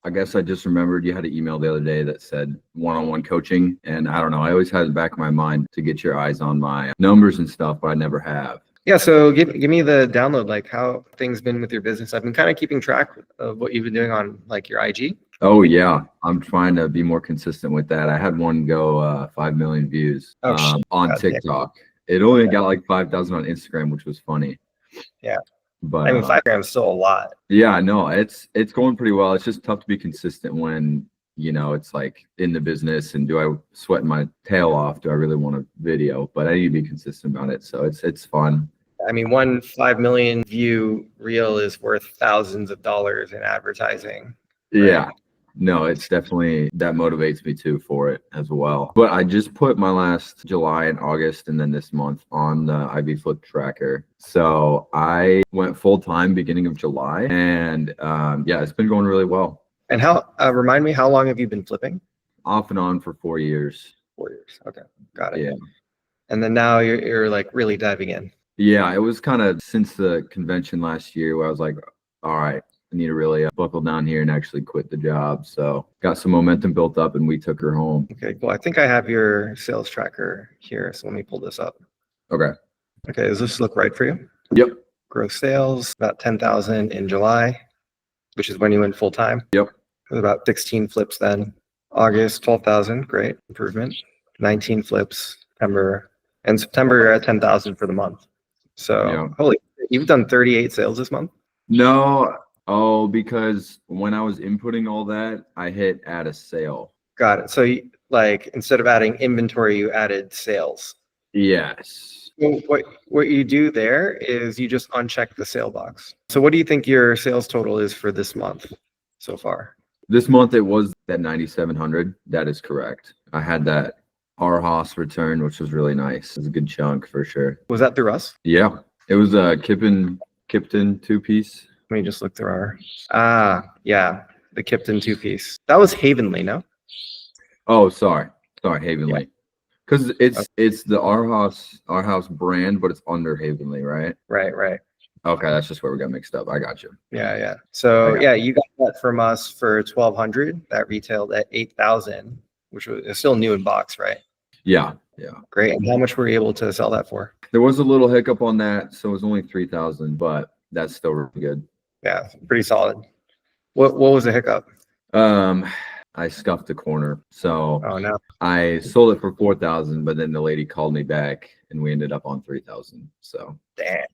I guess I just remembered you had an email the other day that said one-on-one coaching. And I don't know, I always had in the back of my mind to get your eyes on my numbers and stuff, but I never have. Yeah, so give me the download, like how things been with your business. I've been kind of keeping track of what you've been doing on like your IG. Oh yeah, I'm trying to be more consistent with that. I had one go 5 million views on God, TikTok. It only got like 5,000 on Instagram, which was funny. Yeah. But I mean, 5 grams is still a lot. Yeah, no, it's going pretty well. It's just tough to be consistent when, it's like in the business and do I sweat my tail off? Do I really want a video? But I need to be consistent about it. So it's fun. I mean, one 5 million view reel is worth thousands of dollars in advertising. Right? Yeah. No, it's definitely, that motivates me too for it as well. But I just put my last July and August and then this month on the IV Flip tracker. So I went full time beginning of July and yeah, it's been going really well. And how, remind me, how long have you been flipping? Off and on for 4 years. 4 years. Okay. Got it. Yeah. And then now you're like really diving in. Yeah, it was kind of since the convention last year where I was like, all right, I need to really buckle down here and actually quit the job. So got some momentum built up and we took her home. Okay, cool. I think I have your sales tracker here. So let me pull this up. Okay. Okay, does this look right for you? Yep. Gross sales, about 10,000 in July, which is when you went full time. Yep. It was about 16 flips then. August, 12,000, great improvement. 19 flips, September, and September you're at 10,000 for the month. So Yeah. holy, you've done 38 sales this month? No. Oh, because when I was inputting all that, I hit add a sale. Got it. So you, like instead of adding inventory, you added sales. Yes. So what you do there is you just uncheck the sale box. So what do you think your sales total is for this month so far? This month it was that 9,700. That is correct. I had that RHOS return, which was really nice. It was a good chunk for sure. Was that through us? Yeah. It was a Kipton 2-piece. Let me just look through our, yeah, the Kipton 2-piece. That was Havenly, no? Oh, sorry, Havenly. Because it's the our house brand, but it's under Havenly, right? Right. Okay, that's just where we got mixed up. I got you. Yeah. So yeah, you got that from us for 1,200. That retailed at 8,000, which was still new in box, right? Yeah. Great. And how much were you able to sell that for? There was a little hiccup on that, so it was only 3,000, but that's still really good. Yeah, pretty solid. What was the hiccup? I scuffed a corner, so Oh no. I sold it for 4,000, but then the lady called me back, and we ended up on 3,000. So Damn.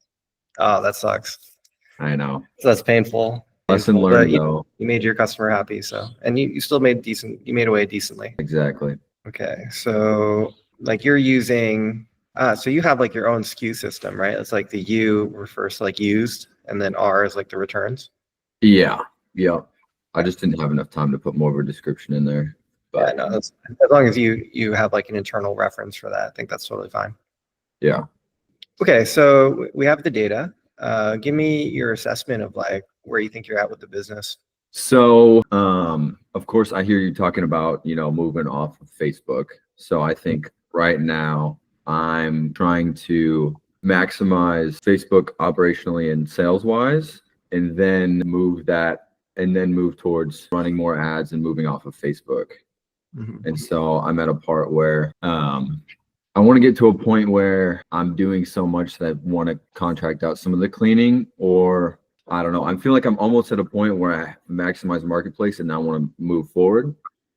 Oh, that sucks. I know. So that's painful. Lesson learned, though. You made your customer happy, so and you still made decent. You made away decently. Exactly. Okay, so like you're using, so you have like your own SKU system, right? It's like the U refers to like used, and then R is like the returns. Yeah. I just didn't have enough time to put more of a description in there. But Yeah, no, that's as long as you have like an internal reference for that, I think that's totally fine. yeah. Okay, so we have the data. Give me your assessment of like where you think you're at with the business. So, of course, I hear you talking about, moving off of Facebook. So I think right now I'm trying to maximize Facebook operationally and sales wise, and then move towards running more ads and moving off of Facebook. Mhm. And so I'm at a part where I want to get to a point where I'm doing so much that I want to contract out some of the cleaning, or I don't know. I feel like I'm almost at a point where I maximize marketplace and now want to move forward.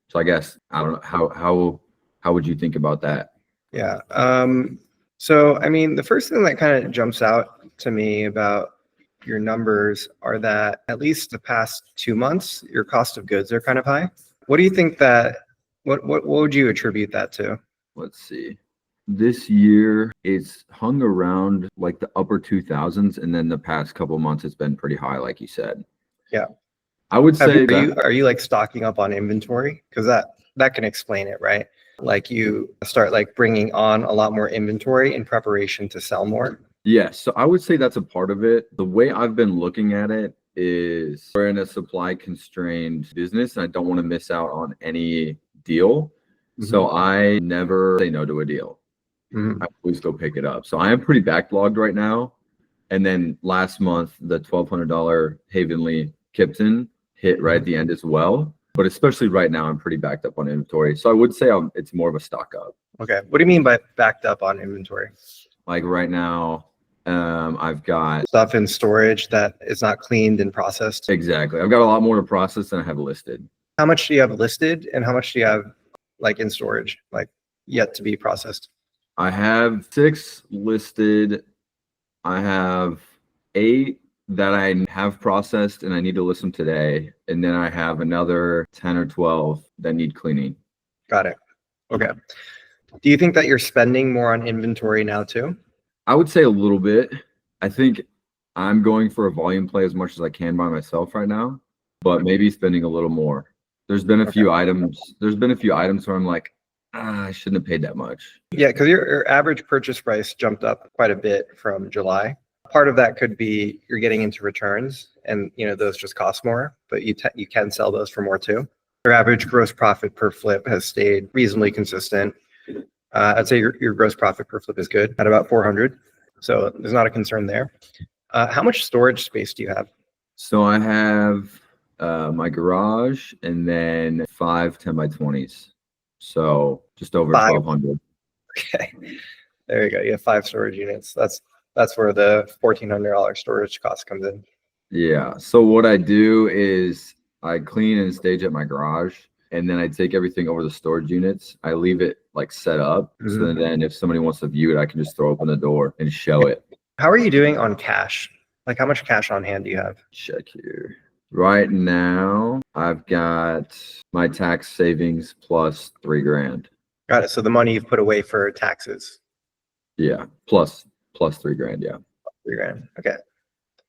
So I guess I don't know how would you think about that? Yeah. So I mean, the first thing that kind of jumps out to me about your numbers are that at least the past 2 months, your cost of goods are kind of high. What do you think that? What would you attribute that to? Let's see. This year it's hung around like the upper 2,000s, and then the past couple months it's been pretty high, like you said. Yeah. I would say are you like stocking up on inventory? Because that can explain it, right? Like you start like bringing on a lot more inventory in preparation to sell more. Yes. So I would say that's a part of it. The way I've been looking at it is we're in a supply constrained business and I don't want to miss out on any deal. Mm-hmm. So I never say no to a deal. Mm-hmm. I always go pick it up. So I am pretty backlogged right now. And then last month, the $1,200 Havenly Kipton hit right at the end as well. But especially right now, I'm pretty backed up on inventory. So I would say it's more of a stock up. Okay. What do you mean by backed up on inventory? Like right now, I've got Stuff in storage that is not cleaned and processed. exactly. I've got a lot more to process than I have listed. How much do you have listed and how much do you have like in storage, like yet to be processed? I have 6 listed. I have 8 that I have processed and I need to list them today. And then I have another 10 or 12 that need cleaning. Got it. Okay. Do you think that you're spending more on inventory now too? I would say a little bit. I think I'm going for a volume play as much as I can by myself right now, but maybe spending a little more. There's been a few items where I'm like, I shouldn't have paid that much. Yeah, because your average purchase price jumped up quite a bit from July. Part of that could be you're getting into returns and those just cost more, but you can sell those for more too. Your average gross profit per flip has stayed reasonably consistent. I'd say your gross profit per flip is good at about 400. So there's not a concern there. How much storage space do you have? So I have my garage and then 5 10 by 20s. So just over 1,200. Okay, there you go. You have 5 storage units. That's where the $1,400 storage cost comes in. Yeah. So what I do is I clean and stage at my garage, and then I take everything over the storage units. I leave it like set up. Mm-hmm. So then if somebody wants to view it, I can just throw open the door and show it. How are you doing on cash? Like how much cash on hand do you have? Check here. Right now, I've got my tax savings plus $3,000. Got it. So the money you've put away for taxes. Yeah. Plus $3,000. Yeah. $3,000. Okay.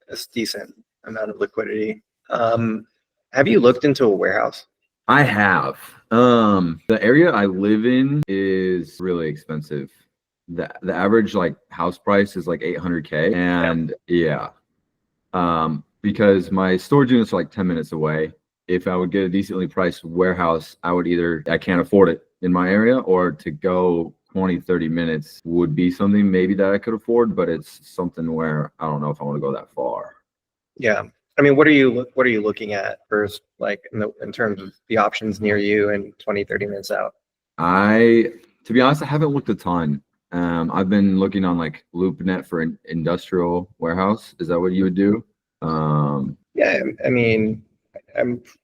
That's decent amount of liquidity. Have you looked into a warehouse? I have. The area I live in is really expensive. The average like house price is like $800K, and yeah. Because my storage units are like 10 minutes away. If I would get a decently priced warehouse, I can't afford it in my area, or to go 20, 30 minutes would be something maybe that I could afford, but it's something where I don't know if I want to go that far. Yeah. I mean, what are you looking at first, like in terms of the options near you and 20, 30 minutes out? To be honest, I haven't looked a ton. I've been looking on like LoopNet for an industrial warehouse. Is that what you would do? Yeah, I mean,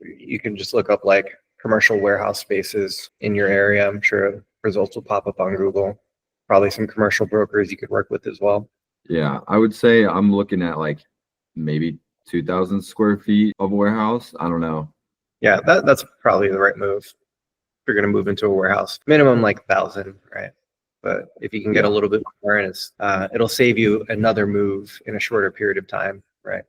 you can just look up like commercial warehouse spaces in your area. I'm sure results will pop up on Google. Probably some commercial brokers you could work with as well. Yeah, I would say I'm looking at like maybe 2,000 square feet of warehouse. I don't know. Yeah, that's probably the right move. If you're going to move into a warehouse, minimum like 1,000, right? But if you can get a little bit more, and it'll save you another move in a shorter period of time, right?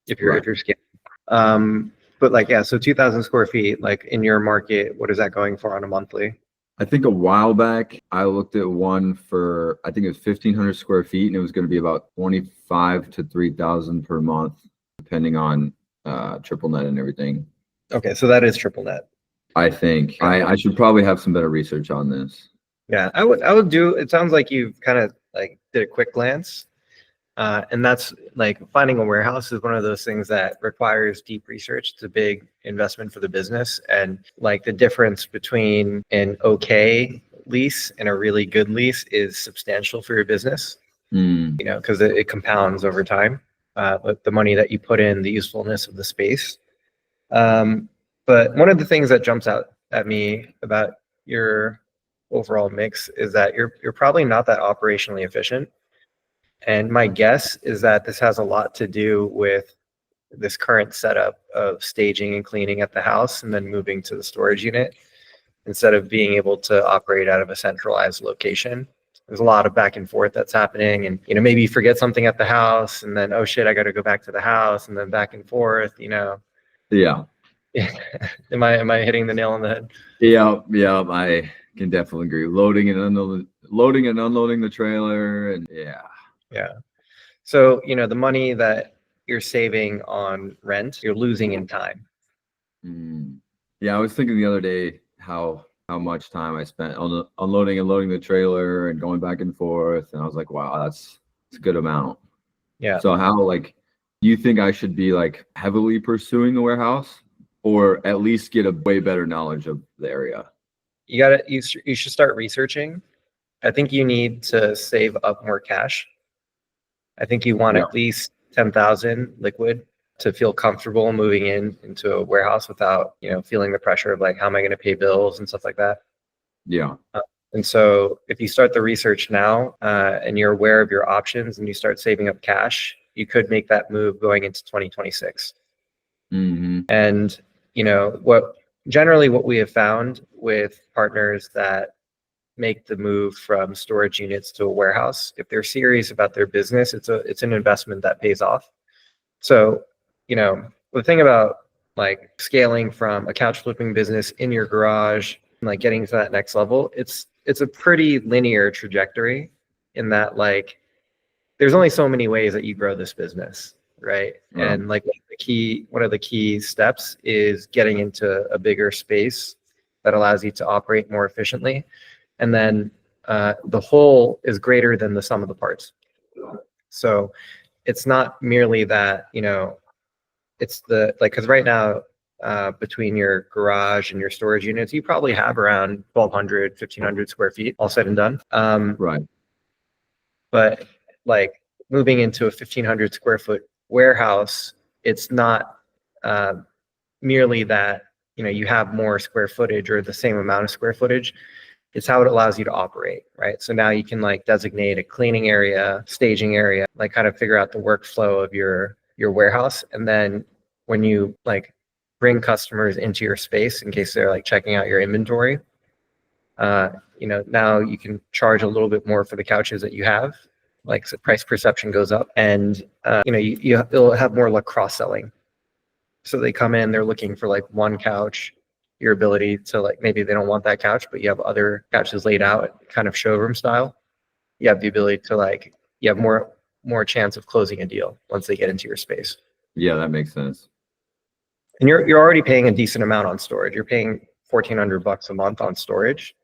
If you're scaling. But like, yeah, so 2,000 square feet, like in your market, what is that going for on a monthly? I think a while back, I looked at one for, I think it was 1,500 square feet, and it was going to be about 25 to 3,000 per month, depending on triple net and everything. Okay, so that is triple net. I think I should probably have some better research on this. Yeah, I would do. It sounds like you've kind of like did a quick glance, and that's like finding a warehouse is one of those things that requires deep research. It's a big investment for the business, and like the difference between an okay lease and a really good lease is substantial for your business. Because it compounds over time. With the money that you put in, the usefulness of the space. But one of the things that jumps out at me about your overall mix is that you're probably not that operationally efficient. And my guess is that this has a lot to do with this current setup of staging and cleaning at the house and then moving to the storage unit instead of being able to operate out of a centralized location. There's a lot of back and forth that's happening, and maybe you forget something at the house and then, oh shit, I got to go back to the house, and then back and forth. Yeah. Am I hitting the nail on the head? Yeah, I can definitely agree. Loading and unloading the trailer, and yeah. So the money that you're saving on rent, you're losing in time. Yeah, I was thinking the other day how much time I spent on unloading and loading the trailer and going back and forth, and I was like, wow, that's a good amount. Yeah. So how, like, you think I should be like heavily pursuing the warehouse, or at least get a way better knowledge of the area? You should start researching. I think you need to save up more cash. I think you want Yeah. at least 10,000 liquid to feel comfortable moving into a warehouse without, feeling the pressure of like, how am I going to pay bills and stuff like that. Yeah. And so if you start the research now and you're aware of your options and you start saving up cash, you could make that move going into 2026. Mm-hmm. And, what we have found with partners that make the move from storage units to a warehouse, if they're serious about their business, it's an investment that pays off. So, the thing about like scaling from a couch flipping business in your garage, like getting to that next level, it's a pretty linear trajectory in that like there's only so many ways that you grow this business, right? Wow. And like one of the key steps is getting into a bigger space that allows you to operate more efficiently. And then the whole is greater than the sum of the parts. So it's not merely that, it's because right now, between your garage and your storage units, you probably have around 1,200, 1,500 square feet, all said and done. Right. But like moving into a 1,500 square foot warehouse, it's not merely that, you have more square footage or the same amount of square footage. It's how it allows you to operate, right? So now you can like designate a cleaning area, staging area, like kind of figure out the workflow of your warehouse. And then when you like bring customers into your space in case they're like checking out your inventory, now you can charge a little bit more for the couches that you have. Like so price perception goes up, and you'll have more like cross selling. So they come in, they're looking for like one couch. Your ability to like maybe they don't want that couch, but you have other couches laid out kind of showroom style. You have the ability to like you have more chance of closing a deal once they get into your space. Yeah, that makes sense. And you're already paying a decent amount on storage. You're paying $1,400 a month on storage.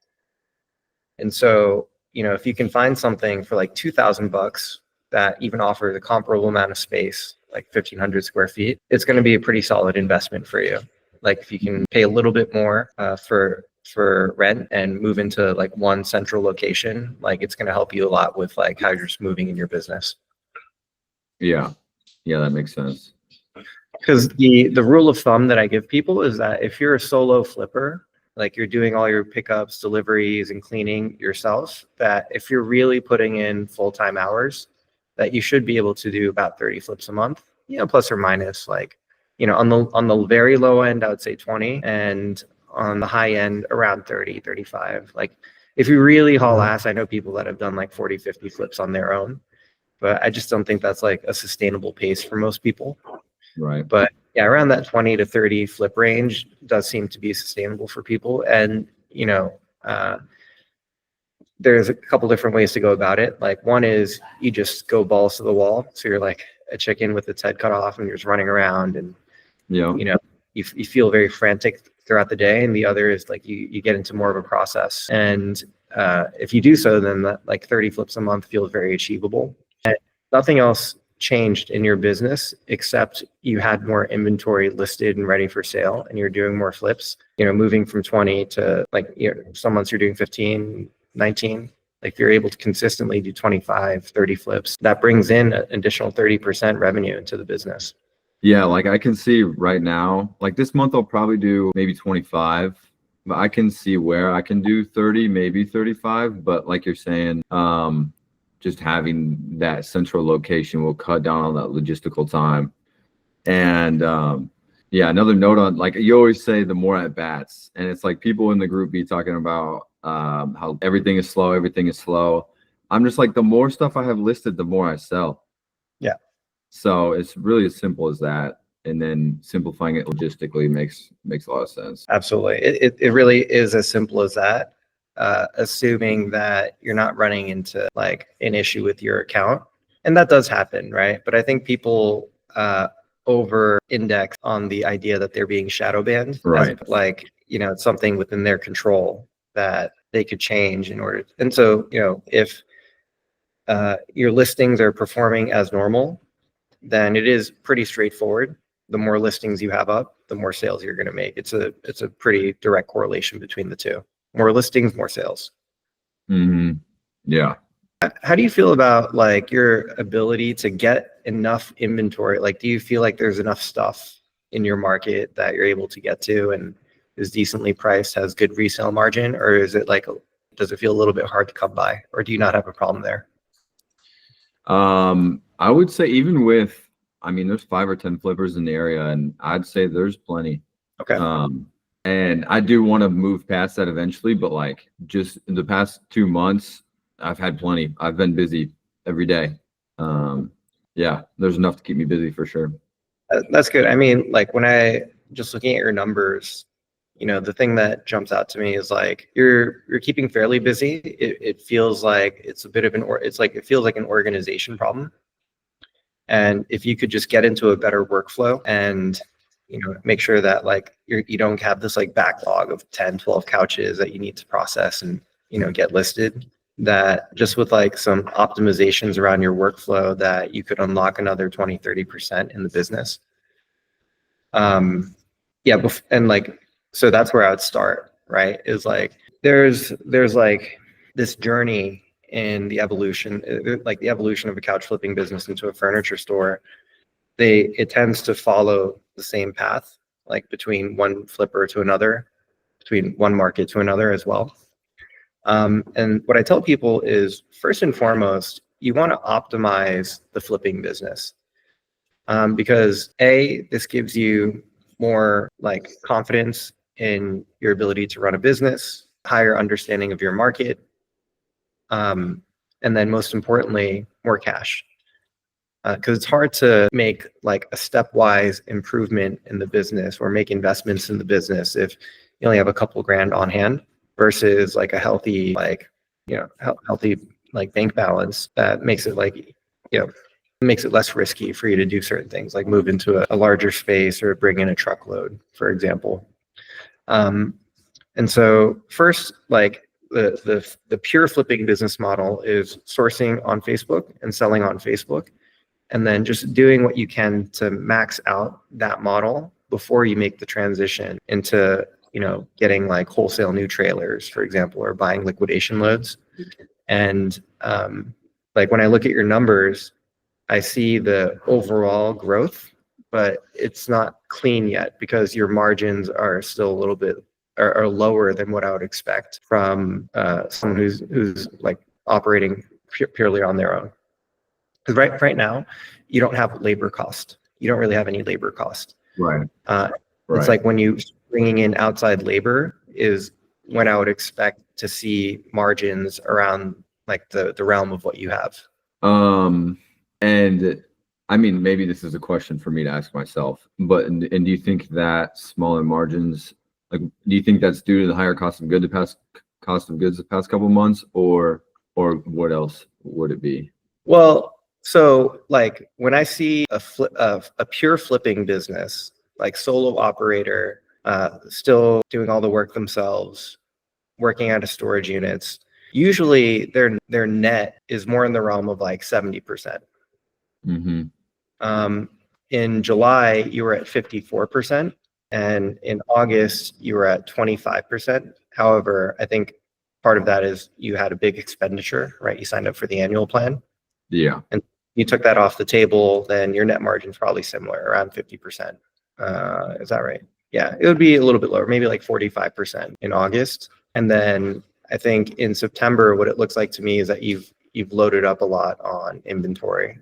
And so, if you can find something for like $2,000 that even offers a comparable amount of space, like 1,500 square feet, it's going to be a pretty solid investment for you. Like if you can pay a little bit more for rent and move into like one central location, like it's going to help you a lot with like how you're just moving in your business. Yeah. Yeah, that makes sense. Because the rule of thumb that I give people is that if you're a solo flipper, like you're doing all your pickups, deliveries, and cleaning yourself, that if you're really putting in full-time hours, that you should be able to do about 30 flips a month, plus or minus like, on the very low end, I would say 20, and on the high end around 30, 35. Like if you really haul ass, I know people that have done like 40, 50 flips on their own, but I just don't think that's like a sustainable pace for most people. Right. But yeah, around that 20 to 30 flip range does seem to be sustainable for people. And, there's a couple different ways to go about it. Like one is you just go balls to the wall. So you're like a chicken with its head cut off and you're just running around and, Yeah. you feel very frantic throughout the day. And the other is like you get into more of a process. And if you do so, then that like 30 flips a month feels very achievable. And nothing else changed in your business except you had more inventory listed and ready for sale and you're doing more flips, moving from 20 to like, some months you're doing 15, 19. Like if you're able to consistently do 25, 30 flips, that brings in an additional 30% revenue into the business. Yeah, like I can see right now, like this month I'll probably do maybe 25, but I can see where I can do 30, maybe 35. But like you're saying, just having that central location will cut down on that logistical time. And yeah, another note on, like you always say, the more at bats, and it's like people in the group be talking about how everything is slow, everything is slow. I'm just like, the more stuff I have listed, the more I sell. Yeah. So it's really as simple as that. And then simplifying it logistically makes a lot of sense. Absolutely. It really is as simple as that. Assuming that you're not running into like an issue with your account. And that does happen, right? But I think people over index on the idea that they're being shadow banned. Right. Like, it's something within their control that they could change in order. And so, if your listings are performing as normal, then it is pretty straightforward. the more listings you have up, the more sales you're going to make. It's a pretty direct correlation between the two. More listings, more sales. Yeah. How do you feel about like your ability to get enough inventory? Like, do you feel like there's enough stuff in your market that you're able to get to and is decently priced, has good resale margin, or is it like, does it feel a little bit hard to come by, or do you not have a problem there? I would say even with, I mean, there's 5 or 10 flippers in the area, and I'd say there's plenty. Okay. And I do want to move past that eventually, but like just in the past 2 months, I've had plenty. I've been busy every day. Yeah, there's enough to keep me busy for sure. That's good. I mean, like when I just looking at your numbers, you know, the thing that jumps out to me is like you're keeping fairly busy. It feels like it's a bit of it feels like an organization problem. And if you could just get into a better workflow and, you know, make sure that like you don't have this like backlog of 10, 12 couches that you need to process and, you know, get listed, that just with like some optimizations around your workflow that you could unlock another 20, 30% in the business. Yeah. And like, so that's where I would start, right? Is like, there's like this journey in the evolution, like the evolution of a couch flipping business into a furniture store. It tends to follow the same path, like between one flipper to another, between one market to another as well. And what I tell people is, first and foremost, you want to optimize the flipping business, because this gives you more like confidence in your ability to run a business, higher understanding of your market, and then most importantly, more cash. Because it's hard to make like a stepwise improvement in the business or make investments in the business if you only have a couple grand on hand versus like a healthy, like, you know, healthy like bank balance that makes it like, you know, makes it less risky for you to do certain things like move into a larger space or bring in a truckload, for example. And so first, like the pure flipping business model is sourcing on Facebook and selling on Facebook, and then just doing what you can to max out that model before you make the transition into, you know, getting like wholesale new trailers, for example, or buying liquidation loads. And like when I look at your numbers, I see the overall growth, but it's not clean yet because your margins are still a little bit are lower than what I would expect from someone who's like operating purely on their own. Because right now, you don't have labor cost. You don't really have any labor cost. Right. It's like when you bringing in outside labor is when I would expect to see margins around like the realm of what you have. And I mean, maybe this is a question for me to ask myself, but and do you think that smaller margins, like, do you think that's due to the higher cost of goods the past couple of months, or what else would it be? Well, so like when I see a pure flipping business, like solo operator, still doing all the work themselves, working out of storage units, usually their net is more in the realm of like 70%. In July, you were at 54%, and in August, you were at 25%. However, I think part of that is you had a big expenditure, right? You signed up for the annual plan. Yeah. And you took that off the table, then your net margin is probably similar, around 50%. Is that right? Yeah, it would be a little bit lower, maybe like 45% in August. And then I think in September, what it looks like to me is that you've loaded up a lot on inventory.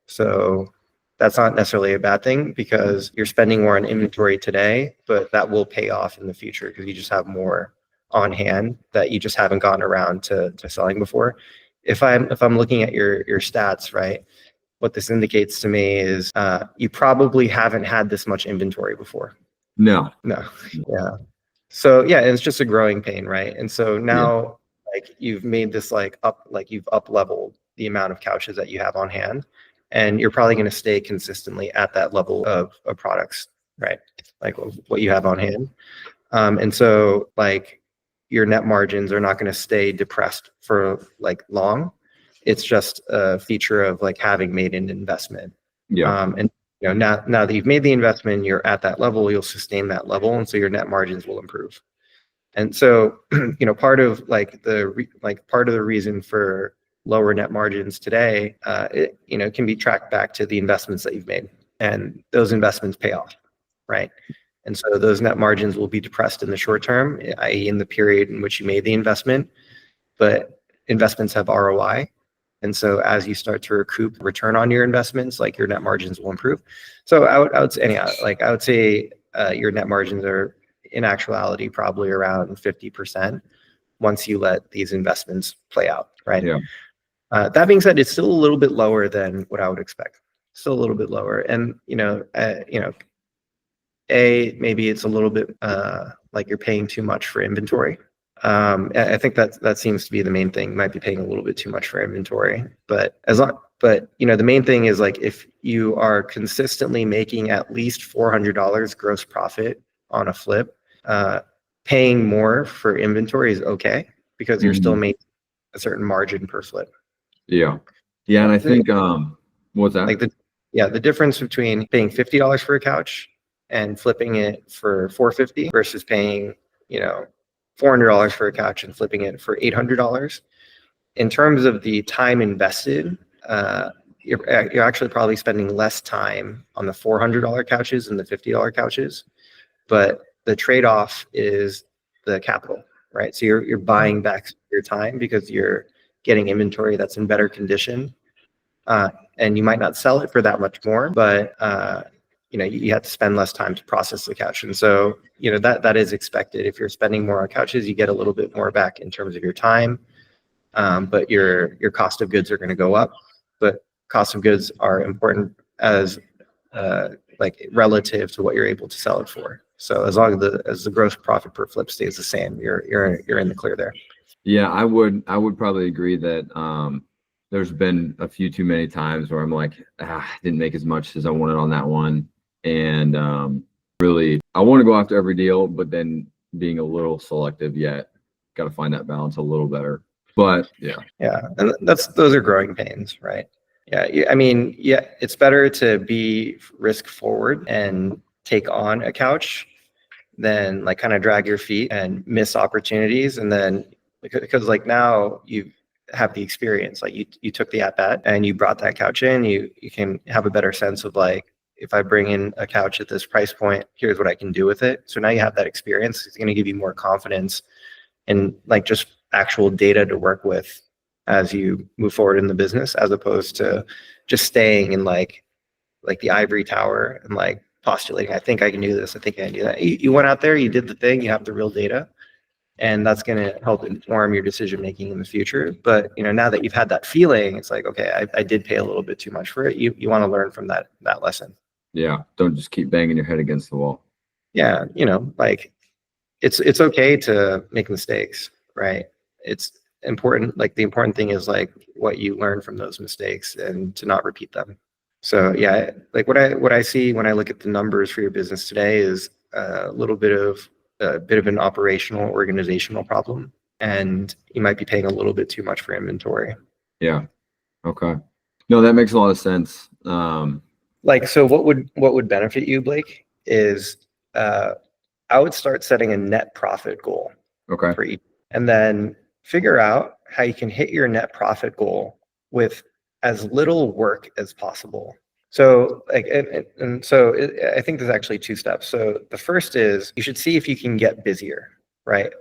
So that's not necessarily a bad thing because you're spending more on inventory today, but that will pay off in the future because you just have more on hand that you just haven't gotten around to selling before. If I'm looking at your stats, right, what this indicates to me is you probably haven't had this much inventory before. No. Yeah. So yeah, it's just a growing pain, right? And so now like you've made this you've up leveled the amount of couches that you have on hand, and you're probably going to stay consistently at that level of products, right? Like what you have on hand. And so like your net margins are not going to stay depressed for like long. It's just a feature of like having made an investment. Yeah. And now that you've made the investment, you're at that level, you'll sustain that level, and so your net margins will improve. And so, part of part of the reason for lower net margins today, it can be tracked back to the investments that you've made, and those investments pay off, right? And so those net margins will be depressed in the short term, i.e., in the period in which you made the investment, but investments have ROI. And so as you start to recoup return on your investments, like your net margins will improve. So I would say, anyhow, I would say your net margins are in actuality probably around 50% once you let these investments play out, right? Yeah. That being said, it's still a little bit lower than what I would expect. Still a little bit lower, and maybe it's a little bit like you're paying too much for inventory. I think that seems to be the main thing. You might be paying a little bit too much for inventory, but the main thing is like if you are consistently making at least $400 gross profit on a flip, paying more for inventory is okay because you're still making a certain margin per flip. Yeah. And I think what's that? The difference between paying $50 for a couch and flipping it for $450 versus paying $400 for a couch and flipping it for $800. In terms of the time invested, you're actually probably spending less time on the $400 couches than the $50 couches, but the trade-off is the capital, right? So you're buying back your time because you're getting inventory that's in better condition, and you might not sell it for that much more, but you have to spend less time to process the couch. And so, that is expected. If you're spending more on couches, you get a little bit more back in terms of your time, but your cost of goods are going to go up. But cost of goods are important as relative to what you're able to sell it for. So as long as the gross profit per flip stays the same, you're in the clear there. Yeah, I would probably agree that there's been a few too many times where I'm like, I didn't make as much as I wanted on that one. And really, I want to go after every deal, but then being a little selective yet. Got to find that balance a little better. But yeah. And those are growing pains, right? It's better to be risk forward and take on a couch than kind of drag your feet and miss opportunities. And then because now you have the experience, you took the at bat and you brought that couch in, you can have a better sense of if I bring in a couch at this price point, here's what I can do with it. So now you have that experience. It's going to give you more confidence and just actual data to work with as you move forward in the business, as opposed to just staying in the ivory tower and postulating, I think I can do this, I think I can do that. You went out there, you did the thing, you have the real data, and that's going to help inform your decision making in the future. But now that you've had that feeling, it's okay, I did pay a little bit too much for it. You want to learn from that lesson. Yeah, don't just keep banging your head against the wall. Yeah, it's okay to make mistakes, right? It's important. The important thing is what you learn from those mistakes and to not repeat them. So yeah, what I see when I look at the numbers for your business today is a bit of an operational organizational problem, and you might be paying a little bit too much for inventory. Yeah. Okay. No, that makes a lot of sense. So what would benefit you, Blake, is I would start setting a net profit goal. Okay. For each, and then figure out how you can hit your net profit goal with as little work as possible. So I think there's actually two steps. So the first is you should see if you can get busier, right?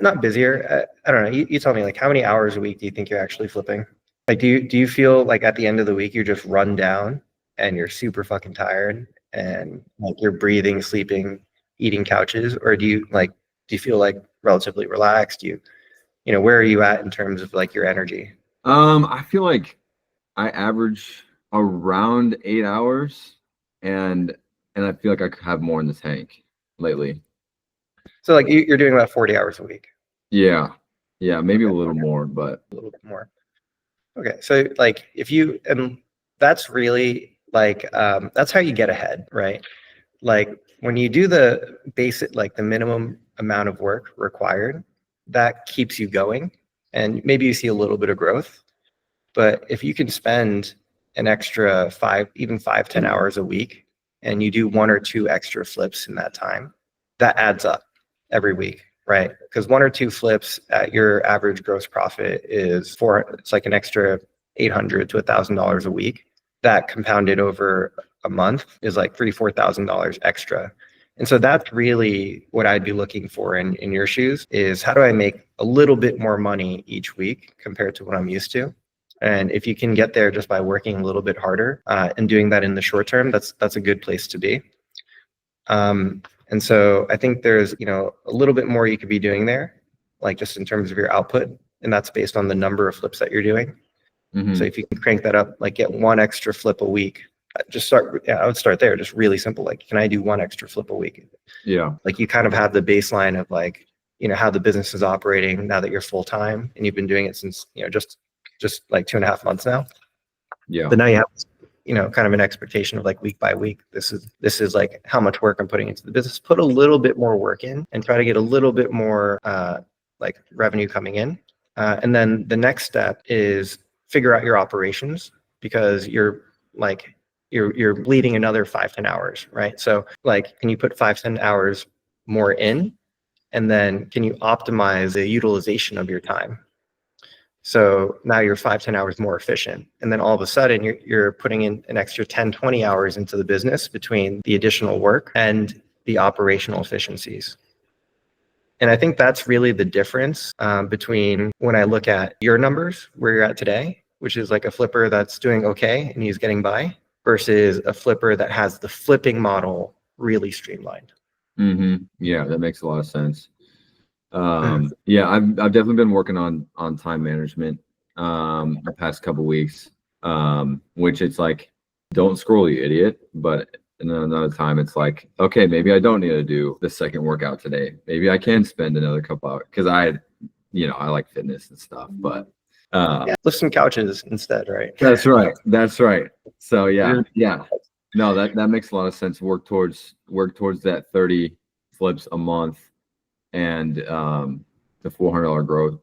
Not busier. I don't know. You tell me, how many hours a week do you think you're actually flipping? Do you feel at the end of the week you're just run down and you're super fucking tired and you're breathing, sleeping, eating couches, or do you feel relatively relaxed? Where are you at in terms of your energy? I feel like I average around 8 hours, and I feel like I could have more in the tank lately. So you're doing about 40 hours a week. Yeah, maybe a little more, but a little bit more. Okay, so and that's really that's how you get ahead, right? When you do the basic, the minimum amount of work required, that keeps you going, and maybe you see a little bit of growth. But if you can spend an extra 5, 10 hours a week, and you do 1 or 2 extra flips in that time, that adds up every week, right? Because 1 or 2 flips at your average gross profit is it's like an extra $800 to $1,000 a week. That compounded over a month is like $3,000 to $4,000 extra. And so that's really what I'd be looking for in your shoes is how do I make a little bit more money each week compared to what I'm used to? And if you can get there just by working a little bit harder and doing that in the short term, that's a good place to be. And so I think there's, a little bit more you could be doing there, like just in terms of your output. And that's based on the number of flips that you're doing. Mhm. So if you can crank that up, like get 1 extra flip a week, I would start there. Just really simple. Like, can I do 1 extra flip a week? Yeah. Like you kind of have the baseline of like, how the business is operating now that you're full time and you've been doing it since, just like 2.5 months now. Yeah. But now you have, kind of an expectation of like week by week. This is like how much work I'm putting into the business. Put a little bit more work in and try to get a little bit more like revenue coming in. And then the next step is figure out your operations because you're bleeding another 5-10 hours, right? So like, can you put 5-10 hours more in? And then can you optimize the utilization of your time? So now you're 5-10 hours more efficient. And then all of a sudden you're putting in an extra 10-20 hours into the business between the additional work and the operational efficiencies. And I think that's really the difference between when I look at your numbers, where you're at today, which is like a flipper that's doing okay and he's getting by, versus a flipper that has the flipping model really streamlined. Mm-hmm. Yeah, that makes a lot of sense. Yeah, I've definitely been working on time management the past couple weeks, which it's like, don't scroll, you idiot. But another time it's like, okay, maybe I don't need to do the second workout today. Maybe I can spend another couple hours because I like fitness and stuff, but lift some couches instead, right? That's right. So yeah. No, that makes a lot of sense. Work towards that 30 flips a month and the $400 growth.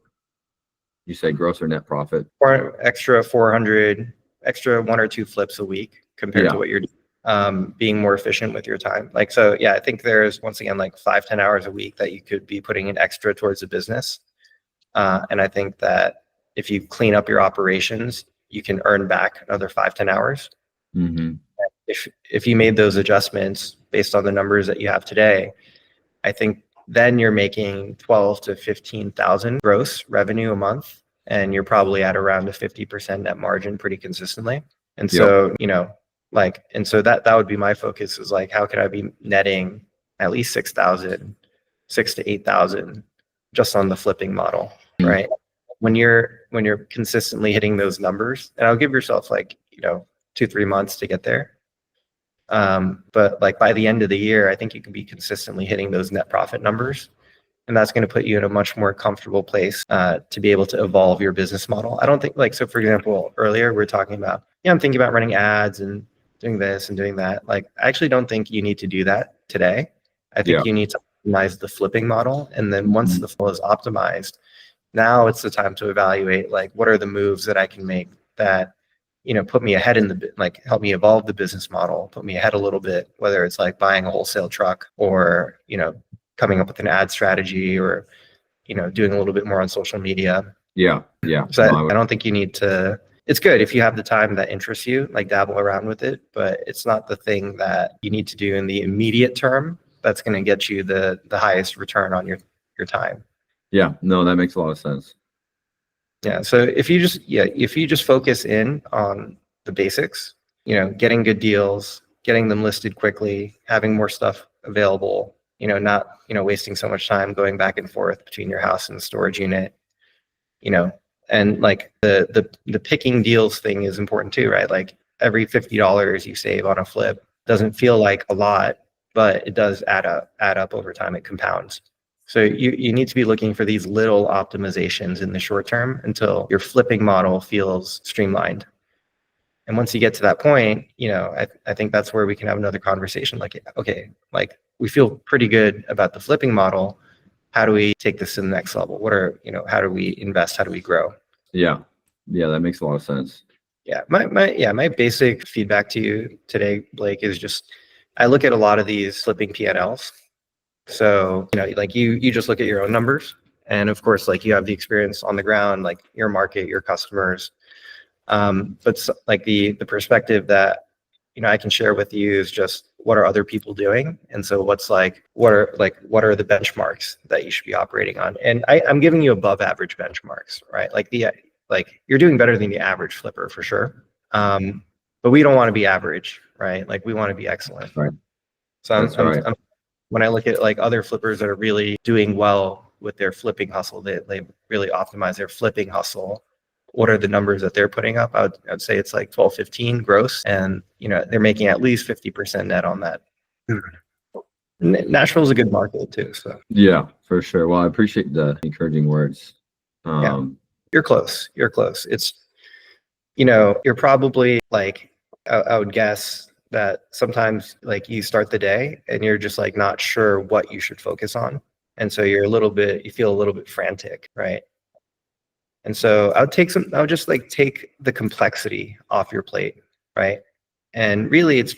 You say gross or net profit? Or extra 400, extra 1 or 2 flips a week compared to what you're doing, being more efficient with your time. Like, so yeah, I think there's once again like 5-10 hours a week that you could be putting in extra towards the business. And I think that if you clean up your operations, you can earn back another 5-10 hours. Mm-hmm. If you made those adjustments based on the numbers that you have today, I think then you're making 12 to 15,000 gross revenue a month, and you're probably at around a 50% net margin pretty consistently. And so, and so that would be my focus is like, how could I be netting at least 6,000, 6,000 to 8,000 just on the flipping model, right? When you're consistently hitting those numbers, and I'll give yourself like, 2-3 months to get there. But like by the end of the year, I think you can be consistently hitting those net profit numbers. And that's going to put you in a much more comfortable place to be able to evolve your business model. I don't think so for example, earlier we were talking about, I'm thinking about running ads and doing this and doing that. Like, I actually don't think you need to do that today. I think you need to optimize the flipping model. And then once the flow is optimized, now it's the time to evaluate, like, what are the moves that I can make that, put me ahead help me evolve the business model, put me ahead a little bit, whether it's like buying a wholesale truck or, coming up with an ad strategy or, doing a little bit more on social media. Yeah. So I don't think you need to, it's good if you have the time that interests you, like dabble around with it, but it's not the thing that you need to do in the immediate term that's going to get you the highest return on your time. Yeah, no, that makes a lot of sense. Yeah. So if you just focus in on the basics, getting good deals, getting them listed quickly, having more stuff available, not, wasting so much time going back and forth between your house and the storage unit, and like the picking deals thing is important too, right? Like every $50 you save on a flip doesn't feel like a lot, but it does add up over time. It compounds. So you need to be looking for these little optimizations in the short term until your flipping model feels streamlined. And once you get to that point, I think that's where we can have another conversation. Like, okay, like we feel pretty good about the flipping model. How do we take this to the next level? How do we invest? How do we grow? Yeah, that makes a lot of sense. Yeah, my basic feedback to you today, Blake, is just I look at a lot of these flipping P&Ls. So, like you just look at your own numbers. And of course, like you have the experience on the ground, like your market, your customers. Like the perspective that I can share with you is just what are other people doing, and so what are the benchmarks that you should be operating on, and I'm giving you above average benchmarks, right? Like you're doing better than the average flipper for sure, but we don't want to be average, right? Like we want to be excellent. Right. So That's right. when I look at like other flippers that are really doing well with their flipping hustle, they really optimize their flipping hustle. What are the numbers that they're putting up? I'd say it's like 12, 15 gross, and they're making at least 50% net on that. Nashville's a good market too, so Yeah, for sure. Well, I appreciate the encouraging words. yeah, you're close. You're close. It's you're probably like I would guess that sometimes like you start the day and you're just like not sure what you should focus on, and so you feel a little bit frantic, right? And so I would just like take the complexity off your plate, right? And really it's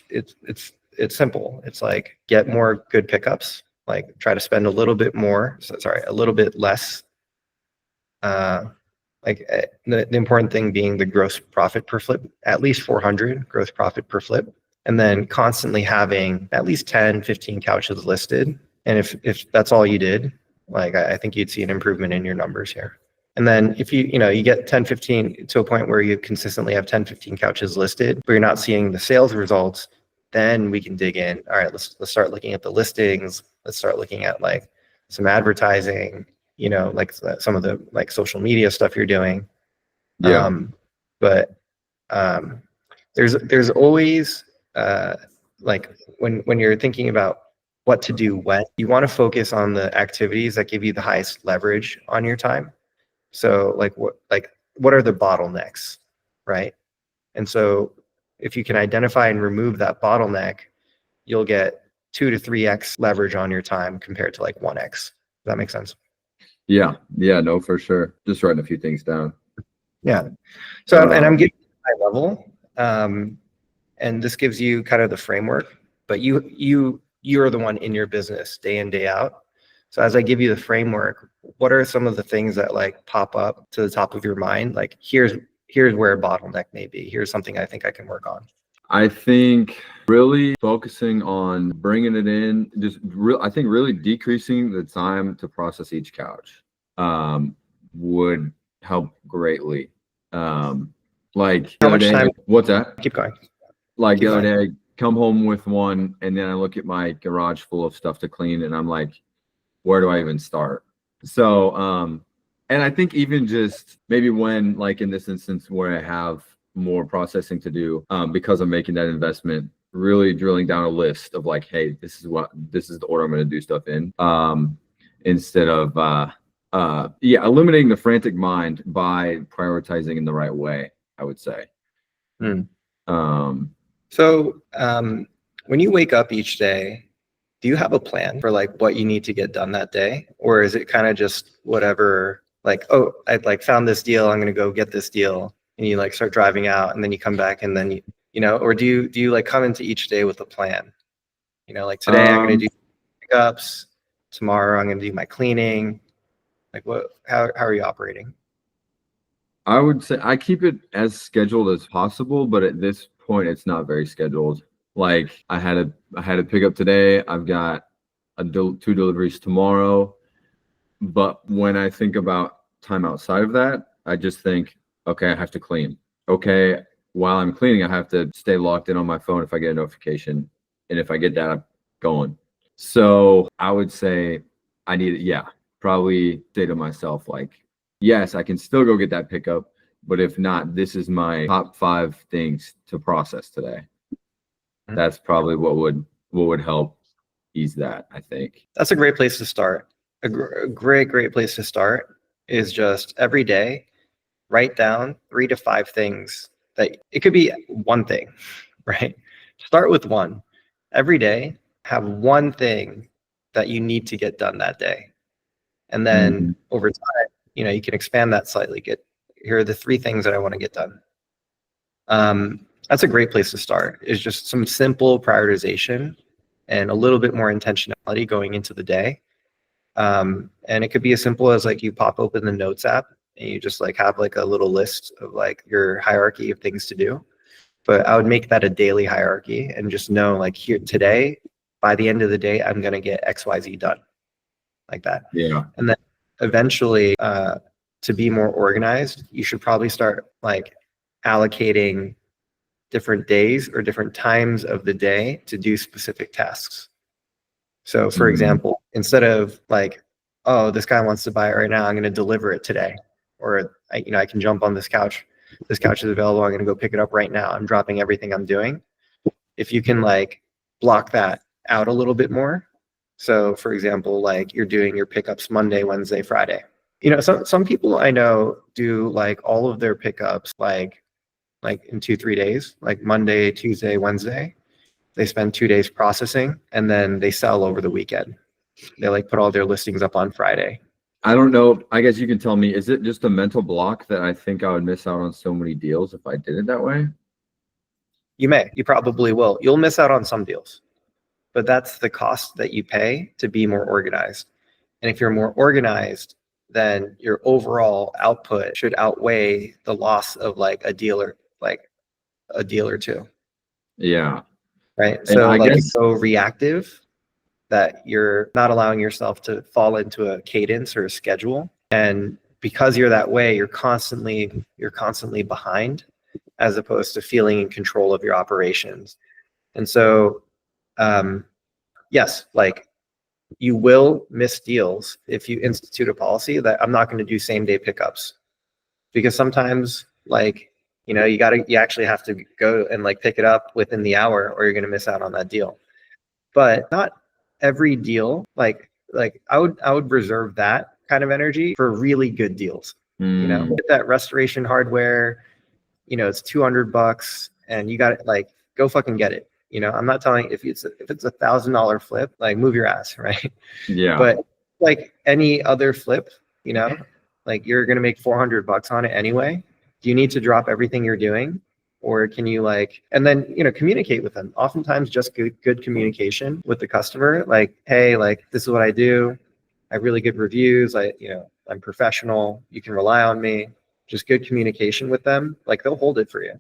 simple. It's like get more good pickups, like try to spend a little bit more, a little bit less. The important thing being the gross profit per flip, at least 400 gross profit per flip, and then constantly having at least 10, 15 couches listed. And if that's all you did, like I think you'd see an improvement in your numbers here. And then if you get 10, 15 to a point where you consistently have 10, 15 couches listed, but you're not seeing the sales results, then we can dig in. All right, let's start looking at the listings. Let's start looking at like some advertising, like some of the like social media stuff you're doing. Yeah. But there's always like when you're thinking about what to do when, you want to focus on the activities that give you the highest leverage on your time. So what are the bottlenecks, right? And so if you can identify and remove that bottleneck, you'll get 2 to 3x leverage on your time compared to like 1x. Does that make sense? Yeah. No, for sure. Just writing a few things down. Yeah. So and I'm getting high level, and this gives you kind of the framework, but you're the one in your business day in, day out. So as I give you the framework, what are some of the things that like pop up to the top of your mind? Like here's where a bottleneck may be. Here's something I think I can work on. I think really focusing on bringing it in, I think really decreasing the time to process each couch would help greatly. Like How much time? What's that? Keep going. Like the other day, I come home with one, and then I look at my garage full of stuff to clean, and I'm like, where do I even start? So, and I think even just maybe when, like in this instance where I have more processing to do, because I'm making that investment, really drilling down a list of like, hey, this is the order I'm going to do stuff in, instead of, eliminating the frantic mind by prioritizing in the right way, I would say. So when you wake up each day, do you have a plan for like what you need to get done that day? Or is it kind of just whatever, like, oh, I like found this deal, I'm going to go get this deal. And you like start driving out and then you come back and then or do you like come into each day with a plan? Like today I'm going to do pickups, tomorrow I'm going to do my cleaning. Like how are you operating? I would say I keep it as scheduled as possible, but at this point it's not very scheduled. Like I had a pickup today. I've got 2 deliveries tomorrow. But when I think about time outside of that, I just think, okay, I have to clean. Okay, while I'm cleaning, I have to stay logged in on my phone if I get a notification. And if I get that, I'm going. So I would say I need, probably say to myself, like, yes, I can still go get that pickup. But if not, this is my top 5 things to process today. That's probably what would help ease that, I think. That's a great place to start. A great place to start is just every day write down 3 to 5 things that it could be one thing, right? Start with one. Every day, have one thing that you need to get done that day. And then over time, you can expand that slightly. Here are the 3 things that I want to get done. That's a great place to start, is just some simple prioritization and a little bit more intentionality going into the day. And it could be as simple as like you pop open the notes app and you just like have like a little list of like your hierarchy of things to do. But I would make that a daily hierarchy and just know like here today, by the end of the day, I'm going to get XYZ done, like that. Yeah. And then eventually, to be more organized, you should probably start like allocating different days or different times of the day to do specific tasks. So for example, instead of like, oh, this guy wants to buy it right now, I'm going to deliver it today. Or I can jump on this couch. This couch is available. I'm going to go pick it up right now. I'm dropping everything I'm doing. If you can like block that out a little bit more. So for example, like you're doing your pickups Monday, Wednesday, Friday. Some people I know do like all of their pickups like in 2-3 days, like Monday, Tuesday, Wednesday. They spend 2 days processing and then they sell over the weekend. They like put all their listings up on Friday. I don't know. I guess you can tell me, is it just a mental block that I think I would miss out on so many deals if I did it that way? You probably will. You'll miss out on some deals, but that's the cost that you pay to be more organized. And if you're more organized, then your overall output should outweigh the loss of like a deal or two. Yeah. Right. And So I like guess it's so reactive that you're not allowing yourself to fall into a cadence or a schedule. And because you're that way, you're constantly behind, as opposed to feeling in control of your operations. And so, yes, like you will miss deals if you institute a policy that I'm not going to do same day pickups, because sometimes like, you actually have to go and like pick it up within the hour or you're going to miss out on that deal. But not every deal, like I would reserve that kind of energy for really good deals. Get that restoration hardware, it's $200 and you got it, like go fucking get it. I'm not telling if it's $1,000 flip, like move your ass, right? Yeah. But like any other flip, like you're gonna make $400 on it anyway. Do you need to drop everything you're doing? Or can you and then, communicate with them. Oftentimes just good communication with the customer. Like, hey, like this is what I do. I have really good reviews. I'm professional. You can rely on me. Just good communication with them. Like they'll hold it for you.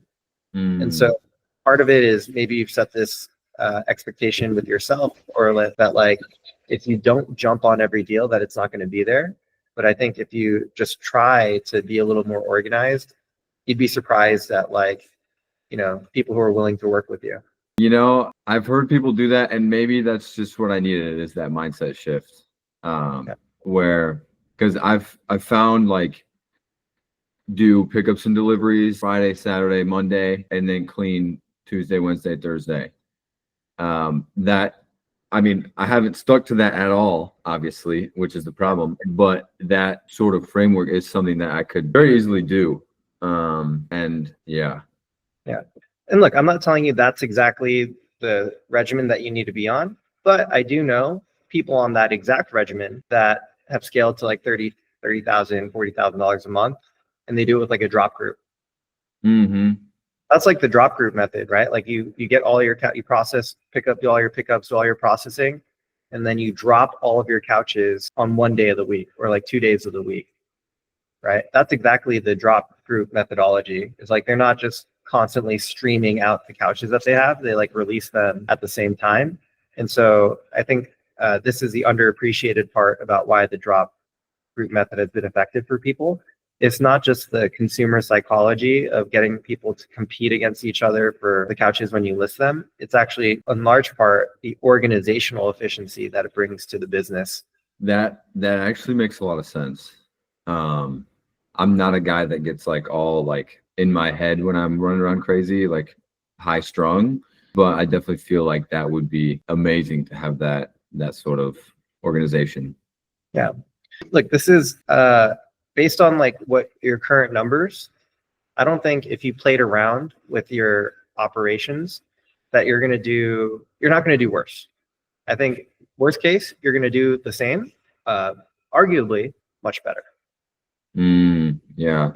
And so part of it is maybe you've set this expectation with yourself, or that like, if you don't jump on every deal, that it's not going to be there. But I think if you just try to be a little more organized, you'd be surprised at like, people who are willing to work with you. I've heard people do that, and maybe that's just what I needed, is that mindset shift. Where, because I've found like do pickups and deliveries Friday, Saturday, Monday, and then clean Tuesday, Wednesday, Thursday. I haven't stuck to that at all, obviously, which is the problem. But that sort of framework is something that I could very easily do. And yeah. Yeah. And look, I'm not telling you that's exactly the regimen that you need to be on, but I do know people on that exact regimen that have scaled to like $30,000, $40,000 a month, and they do it with like a drop group. That's like the drop group method, right? Like you get all your you process, pick up all your pickups, do all your processing, and then you drop all of your couches on one day of the week or like 2 days of the week, right? That's exactly the drop group methodology. It's like they're not just constantly streaming out the couches that they have. They like release them at the same time. And so I think this is the underappreciated part about why the drop group method has been effective for people. It's not just the consumer psychology of getting people to compete against each other for the couches when you list them. It's actually, in large part, the organizational efficiency that it brings to the business. That actually makes a lot of sense. I'm not a guy that gets like all like in my head when I'm running around crazy, like high strung, but I definitely feel like that would be amazing to have that sort of organization. Yeah. Look, this is based on like what your current numbers. I don't think if you played around with your operations that you're not going to do worse. I think worst case, you're going to do the same, arguably much better. Yeah.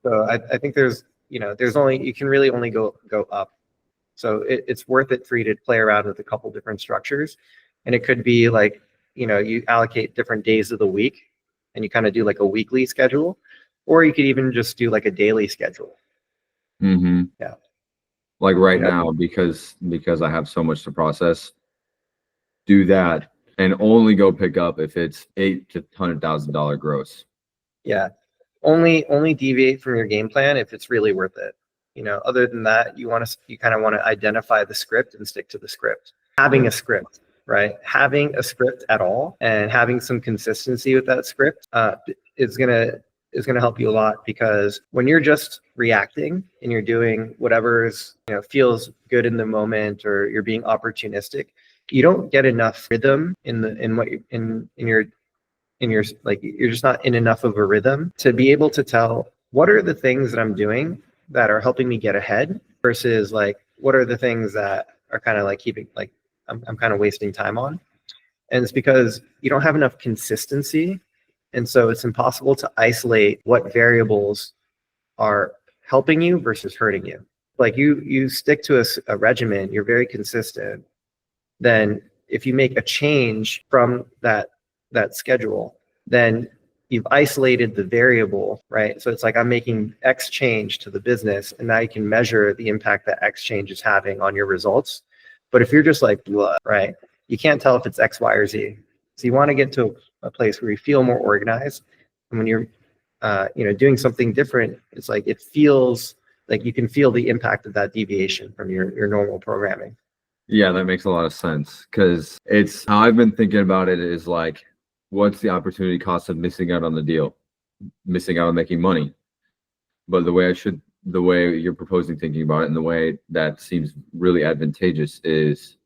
So I think there's you can really only go up. So it's worth it for you to play around with a couple different structures. And it could be like, you allocate different days of the week and you kind of do like a weekly schedule, or you could even just do like a daily schedule. Mm-hmm. Yeah. Like right now, because I have so much to process, do that and only go pick up if it's $8,000 to $100,000 gross. Yeah. Only deviate from your game plan if it's really worth it. Other than that, you kind of want to identify the script and stick to the script. Having a script, right? Having a script at all and having some consistency with that script is gonna help you a lot, because when you're just reacting and you're doing whatever's feels good in the moment, or you're being opportunistic, you don't get enough rhythm in your like, you're just not in enough of a rhythm to be able to tell what are the things that I'm doing that are helping me get ahead versus like what are the things that are kind of like keeping like I'm kind of wasting time on. And it's because you don't have enough consistency, and so it's impossible to isolate what variables are helping you versus hurting you. Like you stick to a regimen, you're very consistent. Then if you make a change from that schedule, then you've isolated the variable, right? So it's like I'm making X change to the business, and now you can measure the impact that X change is having on your results. But if you're just like, blah, right, you can't tell if it's X, Y, or Z. So you want to get to a place where you feel more organized. And when you're, doing something different, it's like it feels like you can feel the impact of that deviation from your normal programming. Yeah, that makes a lot of sense, because it's how I've been thinking about it is like, what's the opportunity cost of missing out on the deal, missing out on making money? But the way you're proposing thinking about it, and the way that seems really advantageous, is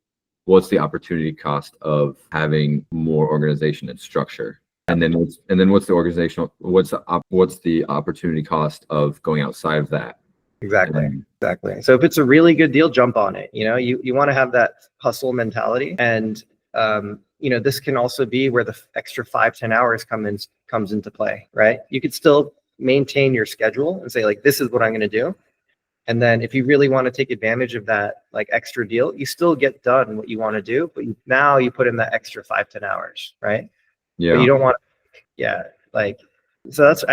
what's the opportunity cost of having more organization and structure? And then what's the opportunity cost of going outside of that? Exactly. So if it's a really good deal, jump on it. You want to have that hustle mentality. And, this can also be where the extra 5-10 hours comes into play, right? You could still maintain your schedule and say like, this is what I'm going to do. And then if you really want to take advantage of that like extra deal, you still get done what you want to do, but now you put in that extra 5-10 hours, right? Yeah. But you don't want, so that's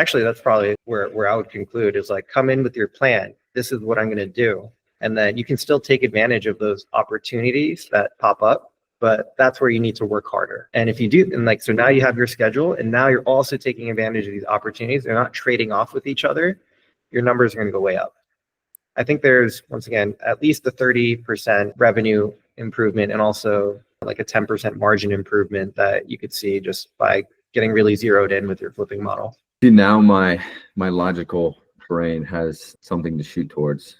probably where I would conclude is like, come in with your plan. This is what I'm going to do. And then you can still take advantage of those opportunities that pop up, but that's where you need to work harder. And if you do, and like, so now you have your schedule, and now you're also taking advantage of these opportunities. They're not trading off with each other. Your numbers are going to go way up. I think there's, once again, at least a 30% revenue improvement and also like a 10% margin improvement that you could see just by getting really zeroed in with your flipping model. See, now my logical brain has something to shoot towards.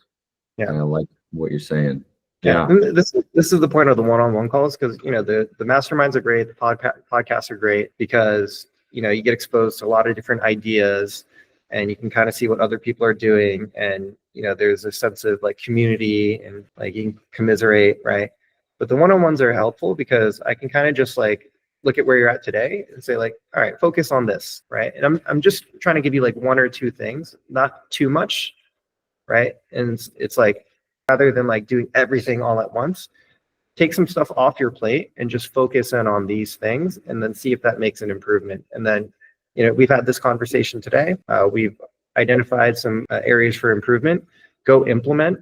Yeah. And I like what you're saying. Yeah. This is the point of the one-on-one calls, because the masterminds are great, the podcasts are great, because you get exposed to a lot of different ideas, and you can kind of see what other people are doing, and there's a sense of like community, and like you can commiserate, right? But the one-on-ones are helpful because I can kind of just like look at where you're at today and say like, all right, focus on this, right? And I'm just trying to give you like one or two things, not too much, right? And it's like, rather than like doing everything all at once, take some stuff off your plate and just focus in on these things, and then see if that makes an improvement. And then, we've had this conversation today. We've identified some areas for improvement. Go implement,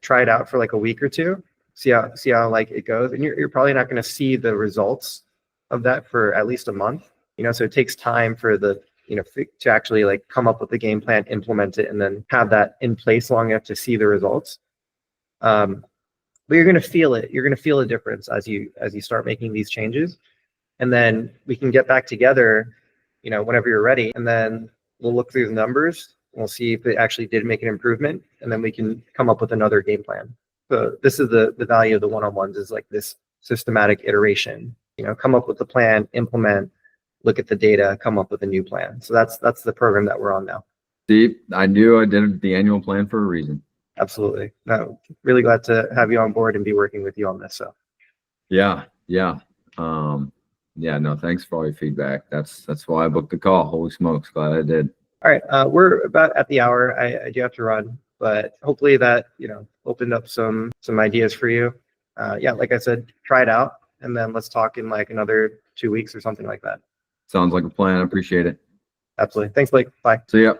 try it out for like a week or two, see how like it goes. And you're probably not going to see the results of that for at least a month, so it takes time for the, to actually like come up with the game plan, implement it, and then have that in place long enough to see the results. But you're going to feel it. You're going to feel a difference as you start making these changes. And then we can get back together, whenever you're ready. And then we'll look through the numbers. We'll see if it actually did make an improvement. And then we can come up with another game plan. So this is the value of the one-on-ones, is like this systematic iteration, come up with the plan, implement, look at the data, come up with a new plan. So that's the program that we're on now. See, I knew I did the annual plan for a reason. Absolutely. No, really glad to have you on board and be working with you on this. So yeah. No, thanks for all your feedback. That's why I booked the call. Holy smokes, glad I did. All right, we're about at the hour. I do have to run, but hopefully that, opened up some ideas for you. Yeah, like I said, try it out, and then let's talk in like another 2 weeks or something like that. Sounds like a plan. I appreciate it. Absolutely. Thanks, Blake. Bye. See ya.